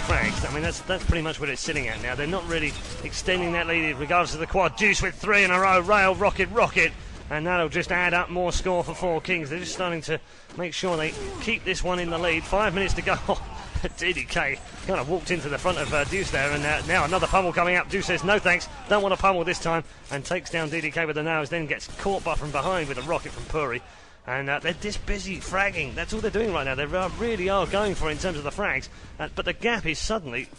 frags. I mean, that's pretty much what it's sitting at now. They're not really extending that lead in regards to the quad. Deus with 3 in a row. Rail, rocket, rocket. And that'll just add up more score for 4kings. They're just starting to make sure they keep this one in the lead. 5 minutes to go. DDK kind of walked into the front of Deus there, and now another pummel coming up. Deus says no thanks, don't want a pummel this time, and takes down DDK with the nose, then gets caught by from behind with a rocket from Purri. And they're just busy fragging. That's all they're doing right now. They really are going for it in terms of the frags. But the gap is suddenly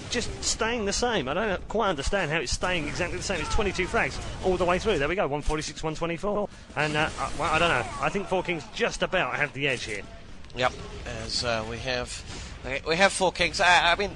just staying the same. I don't quite understand how it's staying exactly the same. It's 22 frags all the way through. There we go, 146, 124. And, well, I don't know. I think 4kings just about have the edge here. Yep, as we have 4kings. I mean,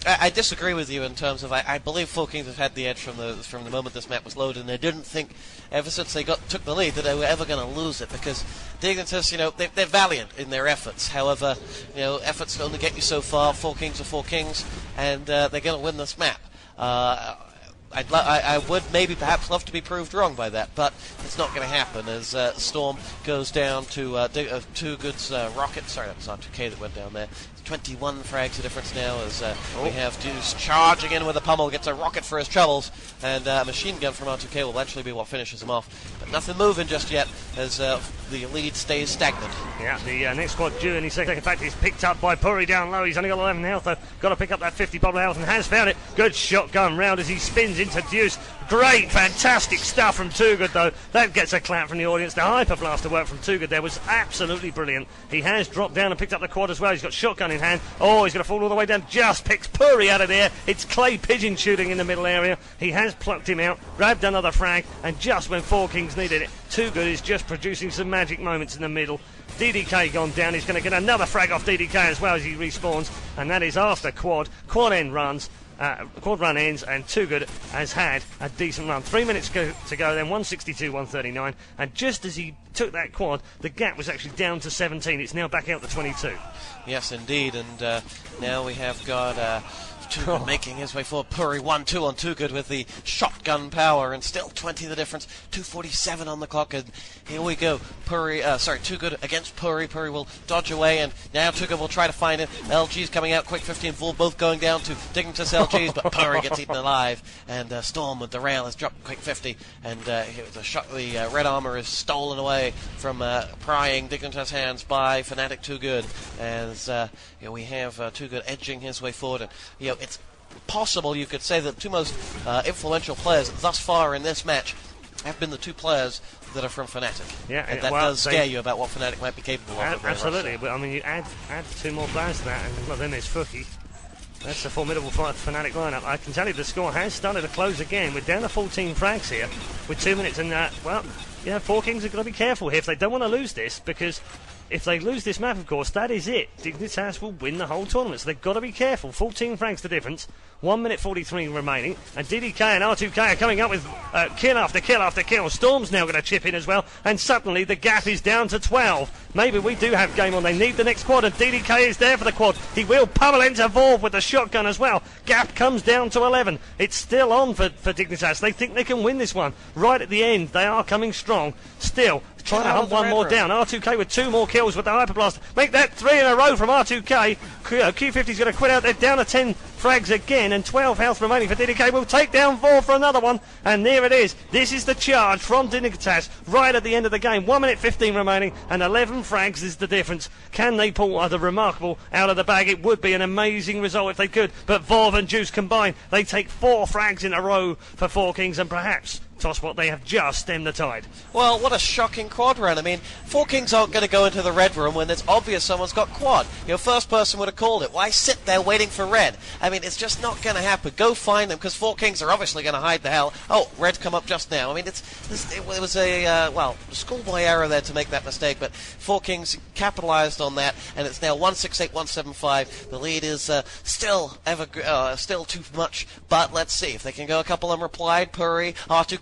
I disagree with you in terms of I believe 4kings have had the edge from the moment this map was loaded, and I didn't think ever since they took the lead that they were ever going to lose it, because Dignitas, they're valiant in their efforts. However, efforts only get you so far. 4kings are 4kings, and they're going to win this map. I would maybe perhaps love to be proved wrong by that, but it's not going to happen as Storm goes down to Too Good's rocket. Sorry, that was R2K that went down there. 21 frags the difference now as we have Deus charging in with a pummel, gets a rocket for his troubles, and a machine gun from R2K will eventually be what finishes him off. But nothing moving just yet as the lead stays stagnant. Yeah, the next squad due any second. In fact, he's picked up by Purri down low. He's only got 11 health, though. Got to pick up that 50 bottle health and has found it. Good shotgun round as he spins into Deus. Great, fantastic stuff from Too Good, though. That gets a clap from the audience. The hyper blaster work from Too Good there was absolutely brilliant. He has dropped down and picked up the quad as well. He's got shotgun in hand. Oh, he's going to fall all the way down. Just picks Purri out of there. It's Clay Pigeon shooting in the middle area. He has plucked him out, grabbed another frag, and just when 4kings needed it, Too Good is just producing some magic moments in the middle. DDK gone down. He's going to get another frag off DDK as well as he respawns, and that is after quad end runs. Quad run ends, and Too Good has had a decent run. 3 minutes to go, then 162, 139, and just as he took that quad, the gap was actually down to 17. It's now back out to 22. Yes, indeed, and now we have got Too Good making his way forward. Purri 1-2 on Too Good with the shotgun power, and still 20 the difference. 2:47 on the clock, and here we go. Too Good against Purri. Purri will dodge away, and now Too Good will try to find it. LG's coming out, Quake 50 and Vorv both going down to Dignitas LG's, but Purri gets eaten alive, and Storm with the rail has dropped Quake 50, and the red armor is stolen away from prying Dignitas' hands by Fnatic Too Good, as we have Too Good edging his way forward, and it's possible you could say that the two most influential players thus far in this match have been the two players that are from Fnatic. Yeah, and that does scare you about what Fnatic might be capable of. Absolutely, but I mean, you add two more players to that, and well, then there's Fuki. That's a formidable Fnatic lineup. I can tell you the score has started to close again. We're down to 14 frags here with 2 minutes, and 4kings are going to be careful here if they don't want to lose this, because if they lose this map, of course, that is it. Dignitas will win the whole tournament, so they've got to be careful. 14 frags the difference. 1 minute 43 remaining, and DDK and R2K are coming up with kill after kill after kill. Storm's now going to chip in as well, and suddenly the gap is down to 12. Maybe we do have game on. They need the next quad, and DDK is there for the quad. He will pummel into Vorv with the shotgun as well. Gap comes down to 11. It's still on for Dignitas. They think they can win this one. Right at the end, they are coming strong. Still trying to hunt one more down. R2K with 2 more kills with the hyper blaster. Make that 3 in a row from R2K. Q50's going to quit out. They're down to 10 frags again, and 12 health remaining for DDK. Will take down Vorv for another one, and there it is. This is the charge from Dignitas right at the end of the game. 1 minute 15 remaining, and 11 frags is the difference. Can they pull the remarkable out of the bag? It would be an amazing result if they could, but Vorv and Deus combined, they take 4 frags in a row for 4kings, and perhaps Tosspot, they have just stemmed the tide. Well, what a shocking quad run. I mean, 4kings aren't going to go into the red room when it's obvious someone's got quad. First person would have called it. Why sit there waiting for red? I mean, it's just not going to happen. Go find them, because 4kings are obviously going to hide the hell. Oh, red come up just now. I mean, it was a schoolboy error there to make that mistake, but 4kings capitalized on that, and it's now 168, 175. The lead is still too much, but let's see if they can go a couple unreplied. Purri,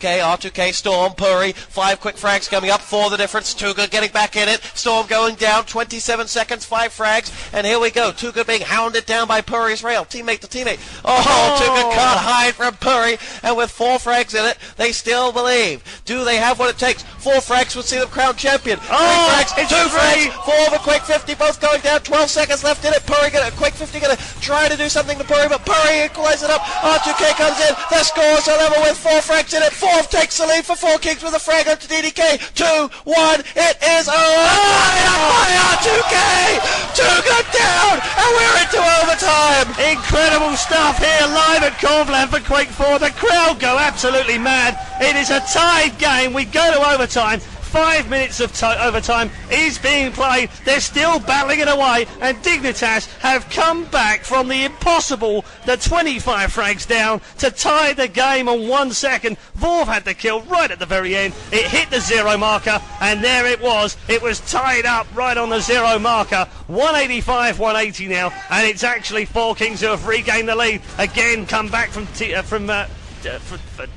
R2K, Storm, Purri, 5 quick frags coming up, 4 the difference. Too Good getting back in it. Storm going down, 27 seconds, 5 frags, and here we go. Too Good being hounded down by Purri's rail, teammate to teammate. Oh, Too Good can't hide from Purri, and with 4 frags in it, they still believe. Do they have what it takes? 4 frags would see them crowned champion. 3 Oh, frags, it's 2 three. frags, 4 over Quake 50, both going down. 12 seconds left in it. Purri Quake 50 going to try to do something to Purri, but Purri equalizes it up. R2K comes in. The scores are level with 4 frags in it. Vorv takes the lead for 4kings with a frag onto DDK. 2-1. It is by R2K. 2 good down, and we're into overtime. Incredible stuff here live at COVLAN for Quake 4. The crowd go absolutely mad. It is a tied game. We go to overtime. 5 minutes of overtime is being played. They're still battling it away, and Dignitas have come back from the impossible, the 25 frags down, to tie the game on 1 second. Vorv had the kill right at the very end. It hit the 0 marker, and there it was. It was tied up right on the 0 marker. 185-180 now, and it's actually 4kings who have regained the lead. Again, come back from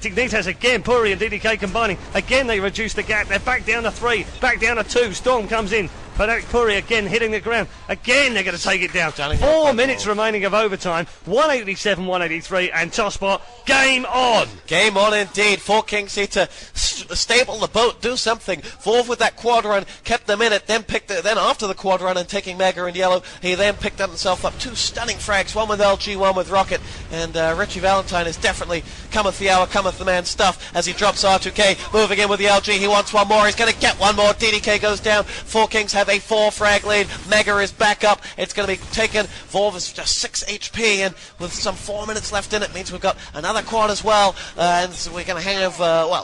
Dignitas again. Purri and DDK combining. Again, they reduce the gap. They're back down to 3, back down to 2. Storm comes in. Purri again hitting the ground. Again, they're going to take it down. 4 minutes remaining of overtime. 187-183, and Tosspot, game on. Game on indeed. 4kings need to stable the boat, do something. Vorv with that quad run kept them in it. Then after the quad run and taking Mega in yellow, he then picked himself up 2 stunning frags. One with LG, one with Rocket. And Richie Valentine is definitely cometh the hour, cometh the man stuff as he drops R2K. Moving in with the LG. He wants one more. He's going to get one more. DDK goes down. 4kings have a 4 frag lead. Mega is back up. It's going to be taken. Vorv is just 6 HP, and with some 4 minutes left in it, means we've got another quad as well. And so we're going to have,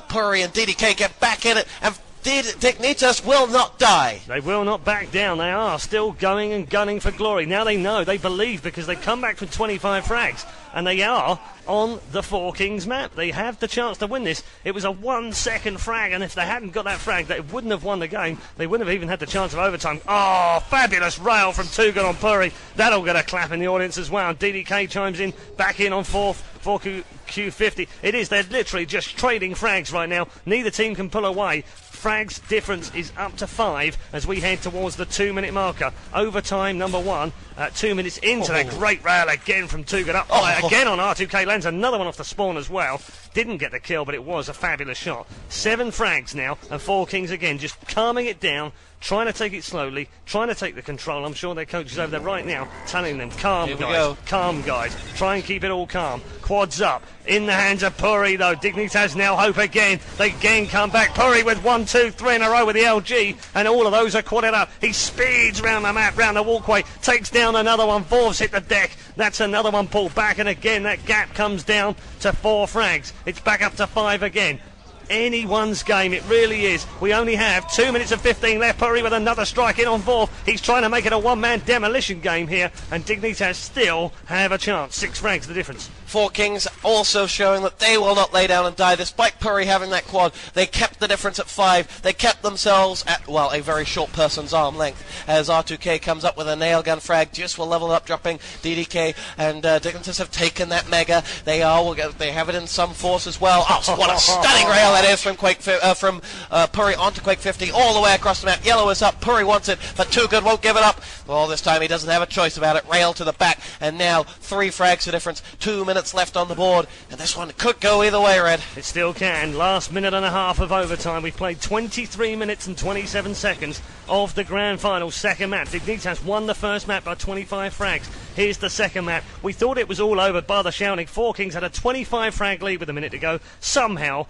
Purri and DDK get back in it, and Dignitas will not die. They will not back down. They are still going and gunning for glory. Now they know, they believe, because they've come back from 25 frags, and they are on the 4kings map. They have the chance to win this. It was a 1 second frag, and if they hadn't got that frag, they wouldn't have won the game. They wouldn't have even had the chance of overtime. Oh, fabulous rail from Tugan on Purri. That'll get a clap in the audience as well. And DDK chimes in, back in on 4Q50. It is, they're literally just trading frags right now. Neither team can pull away. Frags difference is up to 5 as we head towards the 2 minute marker. Overtime number 1 at 2 minutes into that great rail again from Tugan up high. Again on R2K, lands another one off the spawn as well. Didn't get the kill, but it was a fabulous shot. 7 frags now, and 4kings again, just calming it down, trying to take it slowly, trying to take the control. I'm sure their coach is over there right now telling them, calm guys, calm guys, try and keep it all calm. Quads up, in the hands of Purri though. Dignitas now hope again. They again come back. Purri with 1, 2, 3 in a row with the LG, and all of those are quadded up. He speeds round the map, round the walkway, takes down another one. Vorv's hit the deck. That's another one pulled back, and again that gap comes down to 4 frags. It's back up to 5 again. Anyone's game, it really is. We only have 2 minutes and 15 left. Purri with another strike in on Vorv. He's trying to make it a one-man demolition game here, and Dignitas still have a chance. 6 frags the difference. 4kings also showing that they will not lay down and die. Despite Purri having that quad, they kept the difference at 5. They kept themselves at, well, a very short person's arm length. As R2K comes up with a nail gun frag, Deus will level up, dropping DDK, and Dignitas have taken that Mega. They have it in some force as well. Oh, what a stunning rail that is from Purri onto Quake 50, all the way across the map. Yellow is up. Purri wants it, but Too Good won't give it up. Well, this time he doesn't have a choice about it. Rail to the back, and now 3 frags the difference. 2 minutes left on the board, and this one could go either way, Red. It still can. Last minute and a half of overtime. We've played 23 minutes and 27 seconds of the grand final. Second map. Dignitas won the first map by 25 frags. Here's the second map. We thought it was all over by the shouting. 4kings had a 25 frag lead with a minute to go. Somehow,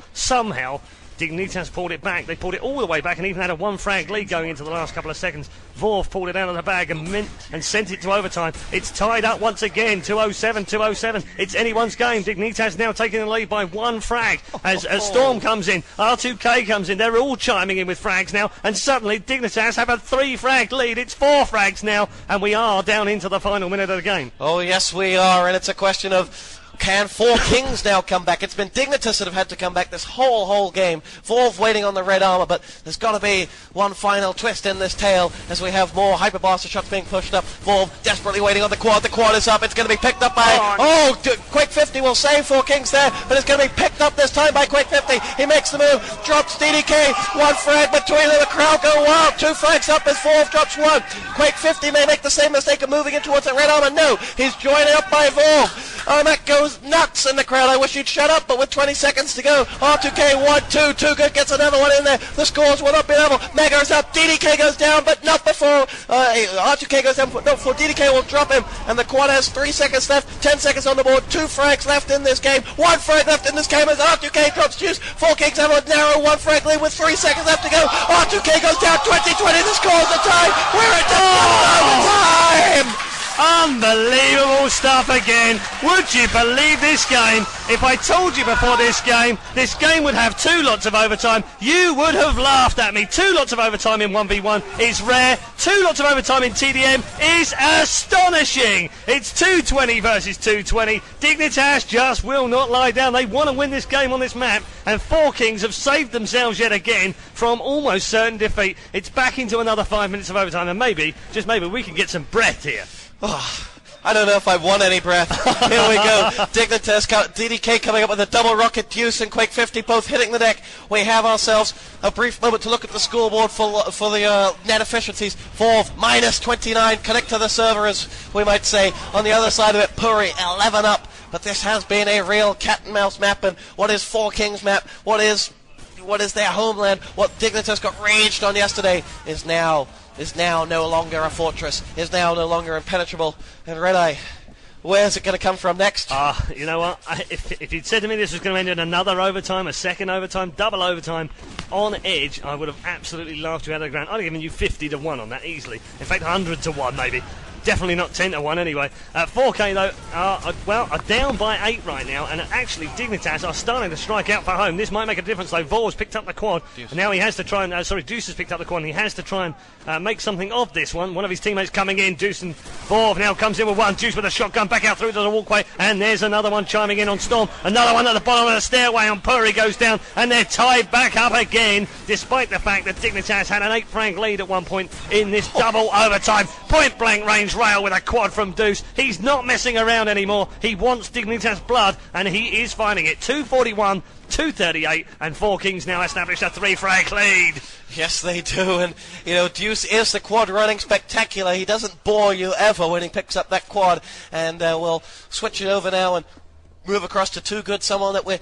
Dignitas pulled it back. They pulled it all the way back and even had a 1 frag lead going into the last couple of seconds. Vorv pulled it out of the bag and sent it to overtime. It's tied up once again, 207. It's anyone's game. Dignitas now taking the lead by 1 frag as Storm comes in. R2K comes in. They're all chiming in with frags now, and suddenly Dignitas have a 3 frag lead. It's 4 frags now, and we are down into the final minute of the game. Oh yes we are, and it's a question of, can 4kings now come back? It's been Dignitas that have had to come back this whole game. Vorv waiting on the red armor, but there's got to be one final twist in this tale as we have more Hyper Blaster shots being pushed up. Vorv desperately waiting on the quad. The quad is up. It's going to be picked up by... Quake 50 will save 4kings there, but it's going to be picked up this time by Quake 50. He makes the move, drops DDK. 1 frag between them. The crowd go wild. 2 frags up as Vorv drops 1. Quake 50 may make the same mistake of moving in towards the red armor. No, he's joined up by Vorv. Oh, Matt goes nuts in the crowd. I wish he'd shut up, but with 20 seconds to go, R2K 1-2. Too Good gets another one in there. The scores will not be level. Mega is up. DDK goes down, but not before R2K goes down. Not before DDK will drop him. And the quad has 3 seconds left. 10 seconds on the board. 2 frags left in this game. 1 frag left in this game as R2K drops Deus. 4kings have a narrow 1 frag lead with 3 seconds left to go. R2K goes down 20-20. The score's the time. We're at double overtime. Unbelievable stuff again. Would you believe this game? If I told you before this game would have 2 lots of overtime, you would have laughed at me. 2 lots of overtime in 1v1 is rare. 2 lots of overtime in TDM is astonishing. It's 220 versus 220. Dignitas just will not lie down. They want to win this game on this map, and 4kings have saved themselves yet again from almost certain defeat. It's back into another 5 minutes of overtime, and maybe, just maybe, we can get some breath here. Oh, I don't know if I want any breath. Here we go. Dignitas, DDK coming up with a double rocket. Deus and Quake 50 both hitting the deck. We have ourselves a brief moment to look at the scoreboard for the net efficiencies. Vorv, -29. Connect to the server, as we might say. On the other side of it, Purri, 11 up. But this has been a real cat and mouse map. And what is 4kings map? What is their homeland? What Dignitas got raged on yesterday is now no longer a fortress, is now no longer impenetrable. And Red Eye, where's it going to come from next? You know what? If you'd said to me this was going to end in another overtime, a second overtime, double overtime, on edge, I would have absolutely laughed you out of the ground. I'd have given you 50-1 on that easily. In fact, 100-1 maybe. Definitely not 10-1 anyway. 4K though, are down by 8 right now, and actually Dignitas are starting to strike out for home. This might make a difference though. Vorv's picked up the quad, and now he has to try and, Deus has picked up the quad, and he has to try and make something of this one. One of his teammates coming in, Deus, and Vorv now comes in with one. Deus with a shotgun back out through to the walkway, and there's another one chiming in on Storm. Another one at the bottom of the stairway on Purri goes down, and they're tied back up again, despite the fact that Dignitas had an 8 frag lead at one point in this double overtime. Point blank range rail with a quad from Deus. He's not messing around anymore. He wants Dignitas blood, and he is finding it. 241, 238, and 4kings now established a 3 frag lead. Yes, they do, and, Deus is the quad running spectacular. He doesn't bore you ever when he picks up that quad, and we'll switch it over now and move across to Too Good, someone that we're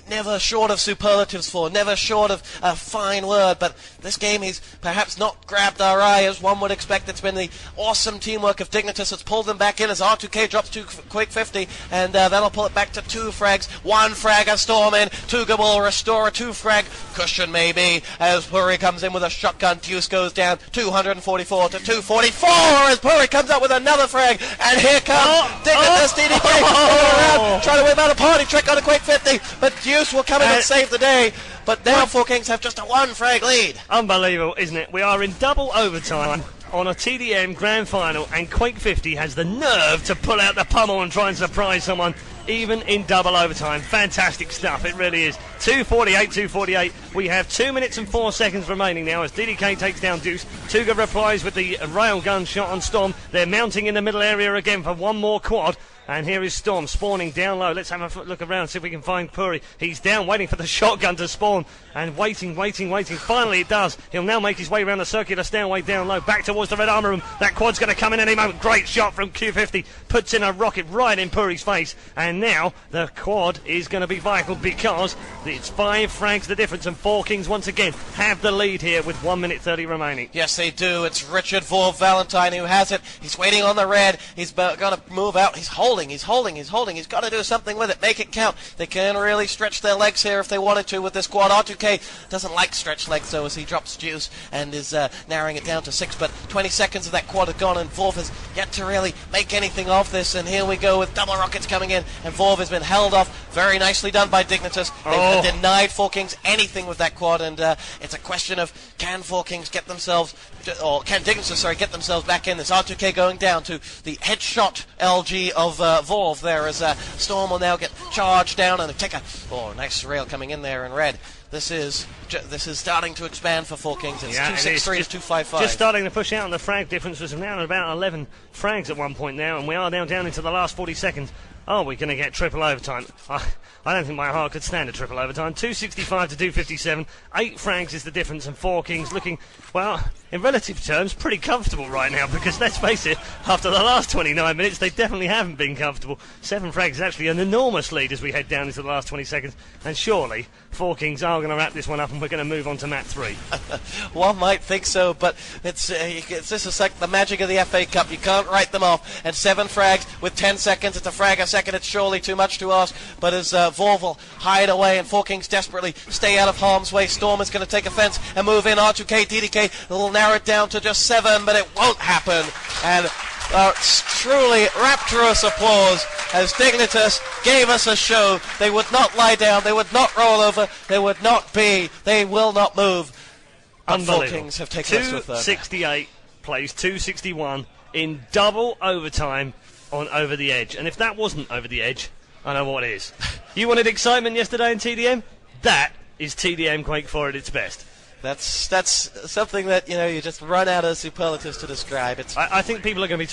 never short of superlatives for, never short of a fine word, but this game he's perhaps not grabbed our eye as one would expect. It's been the awesome teamwork of Dignitas that's pulled them back in as R2K drops to Quake 50, and that'll pull it back to 2 frags. 1 frag a Storm in. Too Good will restore a 2 frag cushion maybe as Purri comes in with a shotgun. Deus goes down 244 to 244 as Purri comes up with another frag, and here comes Dignitas DDK going around trying to win out a party trick on a Quake 50, but Deus will come in and save the day. But now 4kings have just a 1 frag lead. Unbelievable, isn't it? We are in double overtime on a TDM grand final, and Quake 50 has the nerve to pull out the pummel and try and surprise someone, even in double overtime. Fantastic stuff, it really is. 248. We have 2 minutes and 4 seconds remaining now as DDK takes down Deus. Too Good replies with the railgun shot on Storm. They're mounting in the middle area again for one more quad. And here is Storm spawning down low. Let's have a look around, see if we can find Purri. He's down, waiting for the shotgun to spawn. And waiting. Finally it does. He'll now make his way around the circular stairway down low, back towards the red armor room. That quad's going to come in any moment. Great shot from Q50. Puts in a rocket right in Purri's face. And now the quad is going to be vital because it's 5 frags the difference. And 4kings once again have the lead here with 1 minute 30 remaining. Yes, they do. It's Richard Vorv Valentine who has it. He's waiting on the red. He's going to move out. He's holding. He's got to do something with it. Make it count. They can really stretch their legs here if they wanted to with this quad. R2K doesn't like stretched legs, though, as he drops Deus and is narrowing it down to 6. But 20 seconds of that quad have gone, and Vorv has yet to really make anything of this. And here we go with double rockets coming in, and Vorv has been held off. Very nicely done by Dignitas. They've denied 4kings anything with that quad, and it's a question of can 4kings get themselves, or can Dignitas, get themselves back in this. R2K going down to the headshot LG of Vorv there as Storm will now get charged down and take a nice rail coming in there in red. This is starting to expand for 4kings. It's 263 to 255. Just starting to push out, and the frag difference was now at about 11 frags at one point now, and we are now down into the last 40 seconds. are we going to get triple overtime? I don't think my heart could stand a triple overtime. 265 to 257. 8 frags is the difference, and 4kings looking, well, in relative terms, pretty comfortable right now, because let's face it, after the last 29 minutes, they definitely haven't been comfortable. 7 frags is actually an enormous lead as we head down into the last 20 seconds, and surely 4kings are going to wrap this one up, and we're going to move on to map 3. One might think so, but it's this is like the magic of the FA Cup. You can't write them off. And 7 frags with 10 seconds. It's a frag a second. It's surely too much to ask. But as Vorv will hide away and 4kings desperately stay out of harm's way, Storm is going to take offense and move in. R2K, DDK will narrow it down to just 7, but it won't happen. And truly rapturous applause as Dignitas gave us a show. They would not lie down. They would not roll over. They would not be. They will not move. But 4kings have taken us to a third. 268 plays 261 in double overtime on Over the Edge. And if that wasn't Over the Edge, I know what is. You wanted excitement yesterday in TDM? That is TDM Quake 4 at its best. That's something that, you just run out of superlatives to describe. I think people are going to be